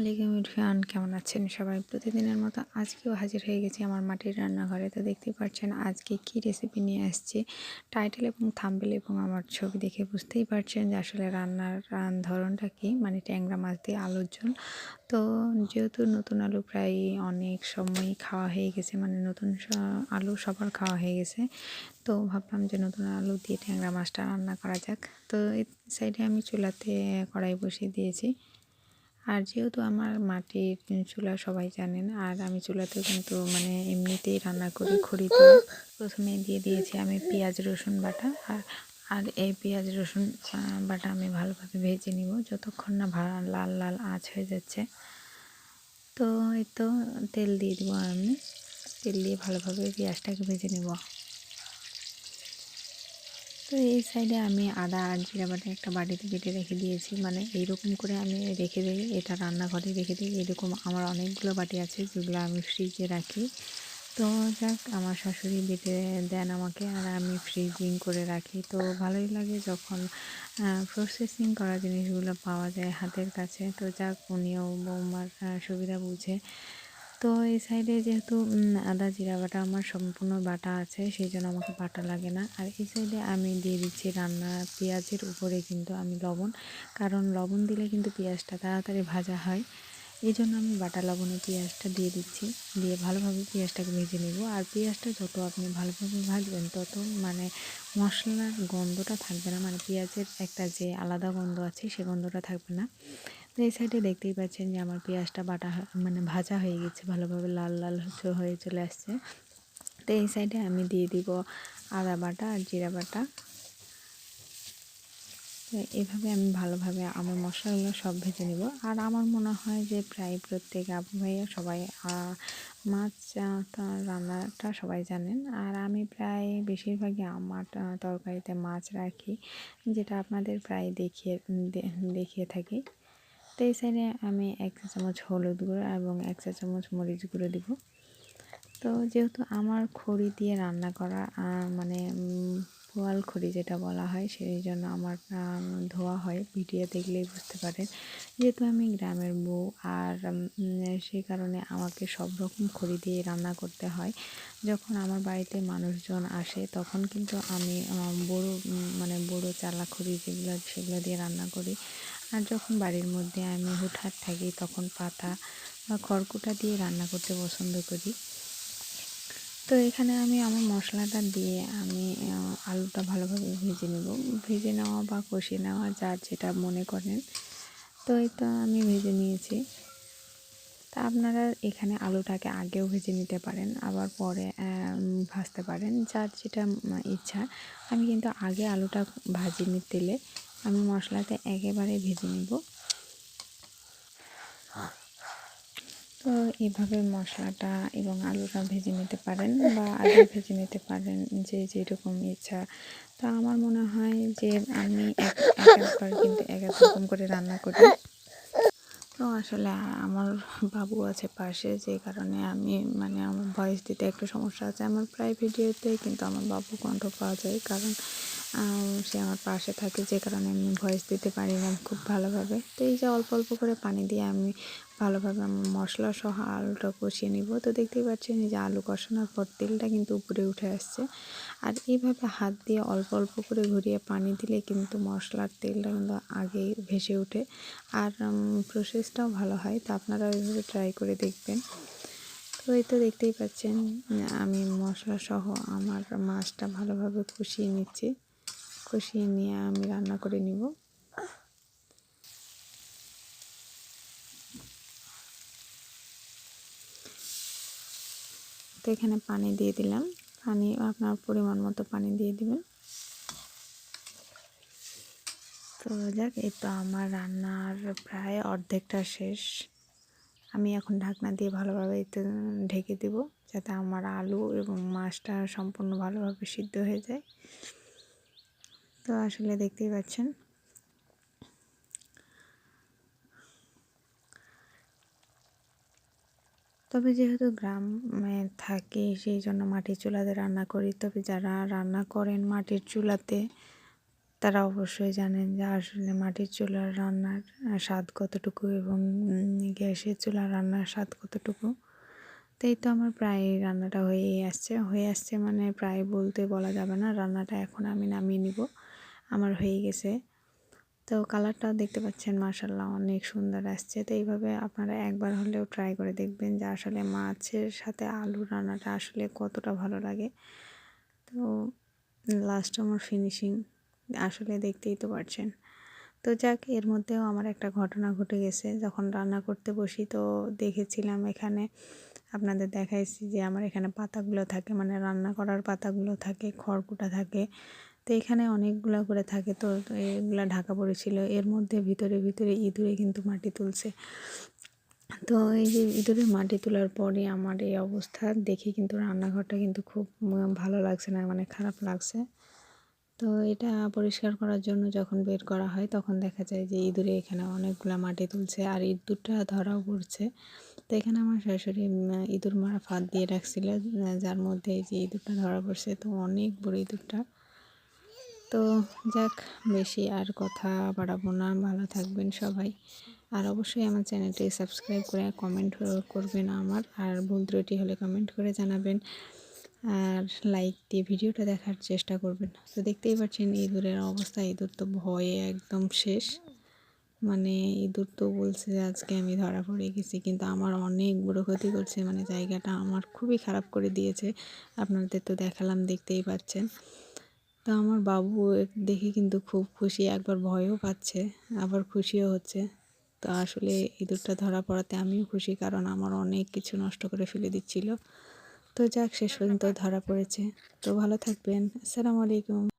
আলাইকুম ইরফান, কেমন আছেন সবাই? প্রতিদিনের মতো আজকেও হাজির হয়ে গেছি আমার মাটির রান্নাঘরে। তো দেখতেই পাচ্ছেন আজকে কি রেসিপি নিয়ে আসছি। টাইটেল এবং থাম্বনেল এবং আমার ছবি দেখে বুঝতেই পারছেন যে আসলে রান্নার ধরনটা কি, মানে ট্যাংরা মাছ দিয়ে আলুর ঝোল। তো যেহেতু নতুন আলু প্রায় অনেক সময়ই খাওয়া হয়ে গেছে, মানে নতুন আলু সবার খাওয়া হয়ে গেছে, তো ভাবলাম যে নতুন আলু দিয়ে ট্যাংরা মাছটা রান্না করা যাক। তো এই সাইডে আমি চুলাতে কড়াই বসিয়ে দিয়েছি। আর যেহেতু আমার মাটির চুলা সবাই জানেন, আর আমি চুলাতেও কিন্তু মানে এমনিতেই রান্না করি খড়িতে। প্রথমে দিয়ে দিয়েছি আমি পেঁয়াজ রসুন বাটা। আর এই পেঁয়াজ রসুন বাটা আমি ভালোভাবে ভেজে নিব যতক্ষণ না লাল লাল আঁচ হয়ে যাচ্ছে। তো এই তো তেল দিয়ে দিব আমি। তেল দিয়ে ভালোভাবে পেঁয়াজটাকে ভেজে নেব। তো এই সাইডে আমি আদা আর জিরা বাটা একটা বাটিতে বেটে রেখে দিয়েছি, মানে এইরকম করে আমি রেখে দিই, এটা রান্নাঘরে রেখে দিই। এরকম আমার অনেকগুলো বাটি আছে যেগুলো আমি ফ্রিজে রাখি। তো যাক, আমার শাশুড়ি বেটে দেন আমাকে, আর আমি ফ্রিজিং করে রাখি। তো ভালোই লাগে যখন প্রসেসিং করা জিনিসগুলো পাওয়া যায় হাতের কাছে। তো যাক, উনিও বৌমার সুবিধা বুঝে। তো এই সাইডে যেহেতু আদা জিরা বাটা আমার সম্পূর্ণ বাটা আছে, সেই জন্য আমাকে বাটা লাগে না। আর এই সাইডে আমি দিয়ে দিচ্ছি রান্না পেঁয়াজের উপরে কিন্তু আমি লবণ, কারণ লবণ দিলে কিন্তু পেঁয়াজটা তাড়াতাড়ি ভাজা হয়। এই জন্য আমি বাটা লবণে পেঁয়াজটা দিয়ে দিচ্ছি, দিয়ে ভালোভাবে পেঁয়াজটাকে ভেজে নেব। আর পেঁয়াজটা যত আপনি ভালোভাবে ভাজবেন তত মানে মশলার গন্ধটা থাকবে না, মানে পেঁয়াজের একটা যে আলাদা গন্ধ আছে সে গন্ধটা থাকবে না। তো এই সাইডে দেখতেই পাচ্ছেন যে আমার পেঁয়াজটা বাটা মানে ভাজা হয়ে গেছে, ভালোভাবে লাল লাল হয়ে চলে আসছে। তো এই সাইডে আমি দিয়ে দিব আদা বাটা আর জিরা বাটা। এভাবে আমি ভালোভাবে আমার মশলাগুলো সব ভেজে নেব। আর আমার মনে হয় যে প্রায় প্রত্যেক আপু ভাইয়া সবাই মাছ রান্নাটা সবাই জানেন। আর আমি প্রায় বেশিরভাগই আমার তরকারিতে মাছ রাখি, যেটা আপনাদের প্রায় দেখিয়ে থাকি। তো এই সাইডে আমি 1 চা চামচ হলুদ গুঁড়ো এবং 1 চা চামচ মরিচ গুঁড়ো দিব। তো যেহেতু আমার খড়ি দিয়ে রান্না করা, মানে পোয়াল খড়ি যেটা বলা হয়, সেই জন্য আমার ধোয়া হয়, ভিডিও দেখলেই বুঝতে পারেন। যেহেতু আমি গ্রামের বউ, আর সেই কারণে আমাকে সব রকম খড়ি দিয়ে রান্না করতে হয়। যখন আমার বাড়িতে মানুষজন আসে তখন কিন্তু আমি মানে বড় চালা খড়ি যেগুলো, সেগুলো দিয়ে রান্না করি। আর যখন বাড়ির মধ্যে আমি হুটহাট থাকি তখন পাতা বা খড়কুটা দিয়ে রান্না করতে পছন্দ করি। তো এখানে আমি আমার মশলাটা দিয়ে আমি আলুটা ভালোভাবে ভেজে নেব। ভেজে নেওয়া বা কষিয়ে নেওয়া যার যেটা মনে করেন। তো এই তো আমি ভেজে নিয়েছি। তা আপনারা এখানে আলুটাকে আগেও ভেজে নিতে পারেন, আবার পরে ভাজতে পারেন, যার যেটা ইচ্ছা। আমি কিন্তু আগে আলুটা ভাজিনি তেলে, আমি মশলাতে একেবারে ভেজে নেব। তো এভাবে মশলাটা এবং আলুটা ভেজে নিতে পারেন বা আগে ভেজে নিতে পারেন, যে যেরকম ইচ্ছা। তো আমার মনে হয় যে আমি একবার কিন্তু এক এক রকম করে রান্না করি। তো আসলে আমার বাবু আছে পাশে, যে কারণে আমি মানে আমার ভয়েস দিতে একটু সমস্যা আছে। আমার প্রায় ভিডিওতে কিন্তু আমার বাবু কণ্ঠ পাওয়া যায়, কারণ সে আমার পাশে থাকে, যে কারণে আমি ভয়েস দিতে পারি না খুব ভালোভাবে। তো এই যে অল্প অল্প করে পানি দিয়ে আমি ভালোভাবে আমার মশলা সহ আলুটা কষিয়ে নিব। তো দেখতেই পাচ্ছেন এই যে আলু কষানোর পর তেলটা কিন্তু উপরে উঠে আসছে। আর এইভাবে হাত দিয়ে অল্প অল্প করে ঘুরিয়ে পানি দিলে কিন্তু মশলার তেলটা কিন্তু আগেই ভেসে ওঠে, আর প্রসেসটাও ভালো হয়। তো আপনারা ওইভাবে ট্রাই করে দেখবেন। তো এই তো দেখতেই পাচ্ছেন আমি মশলা সহ আমার মাছটা ভালোভাবে কষিয়ে নিচ্ছি। কষিয়ে নিয়ে আমি রান্না করে নিব। তো এখানে পানি দিয়ে দিলাম, পানি আপনার পরিমাণ মতো পানি দিয়ে দিবেন। তো যাক, এই তো আমার রান্নার প্রায় অর্ধেকটা শেষ। আমি এখন ঢাকনা দিয়ে ভালোভাবে এতে ঢেকে দেব, যাতে আমার আলু এবং মাছটা সম্পূর্ণ ভালোভাবে সিদ্ধ হয়ে যায়। তো আসলে দেখতেই পাচ্ছেন তবে যেহেতু গ্রামে থাকি সেই জন্য মাটির চুলাতে রান্না করি। তবে যারা রান্না করেন মাটির চুলাতে, তারা অবশ্যই জানেন যে আসলে মাটির চুলার রান্নার স্বাদ কতটুকু এবং গ্যাসের চুলার রান্নার স্বাদ কতটুকু। তো এই তো আমার প্রায় রান্নাটা হয়ে আসছে মানে প্রায় বলতে বলা যাবে না, রান্নাটা এখন আমি নামিয়ে নিব, আমার হয়ে গেছে। তো কালারটাও দেখতে পাচ্ছেন মাশাআল্লাহ অনেক সুন্দর আসছে। তো এইভাবে আপনারা একবার হলেও ট্রাই করে দেখবেন যে আসলে মাছের সাথে আলু রান্নাটা আসলে কতটা ভালো লাগে। তো লাস্ট আমার ফিনিশিং আসলে দেখতেই তো পারছেন। তো যাক, এর মধ্যেও আমার একটা ঘটনা ঘটে গেছে। যখন রান্না করতে বসি তো দেখেছিলাম এখানে, আপনাদের দেখাইছি যে আমার এখানে পাতাগুলো থাকে, মানে রান্না করার পাতাগুলো থাকে, খড়কুটা থাকে। তো এখানে অনেকগুলা করে থাকে, তো এগুলা ঢাকা পড়েছিল। এর মধ্যে ভিতরে ভিতরে ইঁদুরে কিন্তু মাটি তুলছে। তো এই যে ইঁদুরে মাটি তোলার পরে আমার এই অবস্থা দেখে কিন্তু রান্নাঘরটা কিন্তু খুব ভালো লাগছে না, মানে খারাপ লাগছে। তো এটা পরিষ্কার করার জন্য যখন বের করা হয় তখন দেখা যায় যে ইঁদুরে এখানে অনেকগুলা মাটি তুলছে আর ইঁদুরটা ধরাও পড়ছে। তো এখানে আমার শাশুড়ি ইঁদুর মারা ফাঁদ দিয়ে রাখছিল, যার মধ্যে এই যে ইঁদুরটা ধরা পড়ছে। তো অনেক বড় ইঁদুরটা। তো যাক, বেশি আর কথা বাড়াবো না, ভালো থাকবেন সবাই। আর অবশ্যই আমার চ্যানেলটি সাবস্ক্রাইব করে কমেন্ট করবেন আমার, আর ভুল ত্রুটি হলে কমেন্ট করে জানাবেন, আর লাইক দিয়ে ভিডিওটা দেখার চেষ্টা করবেন। তো দেখতেই পাচ্ছেন ইঁদুরের অবস্থা, ইঁদুর তো ভয়ে একদম শেষ। মানে ইঁদুর তো বলছে যে আজকে আমি ধরা পড়ে গেছি, কিন্তু আমার অনেক বড় ক্ষতি করছে, মানে জায়গাটা আমার খুবই খারাপ করে দিয়েছে। আপনাদের তো দেখালাম, দেখতেই পাচ্ছেন। তো আমার বাবু দেখে কিন্তু খুব খুশি, একবার ভয়ও পাচ্ছে আবার খুশিও হচ্ছে। তো আসলে ইঁদুরটা ধরা পড়াতে আমিও খুশি, কারণ আমার অনেক কিছু নষ্ট করে ফেলে দিচ্ছিল। তো যাক, শেষ পর্যন্ত ধরা পড়েছে। তো ভালো থাকবেন। আসসালামু আলাইকুম।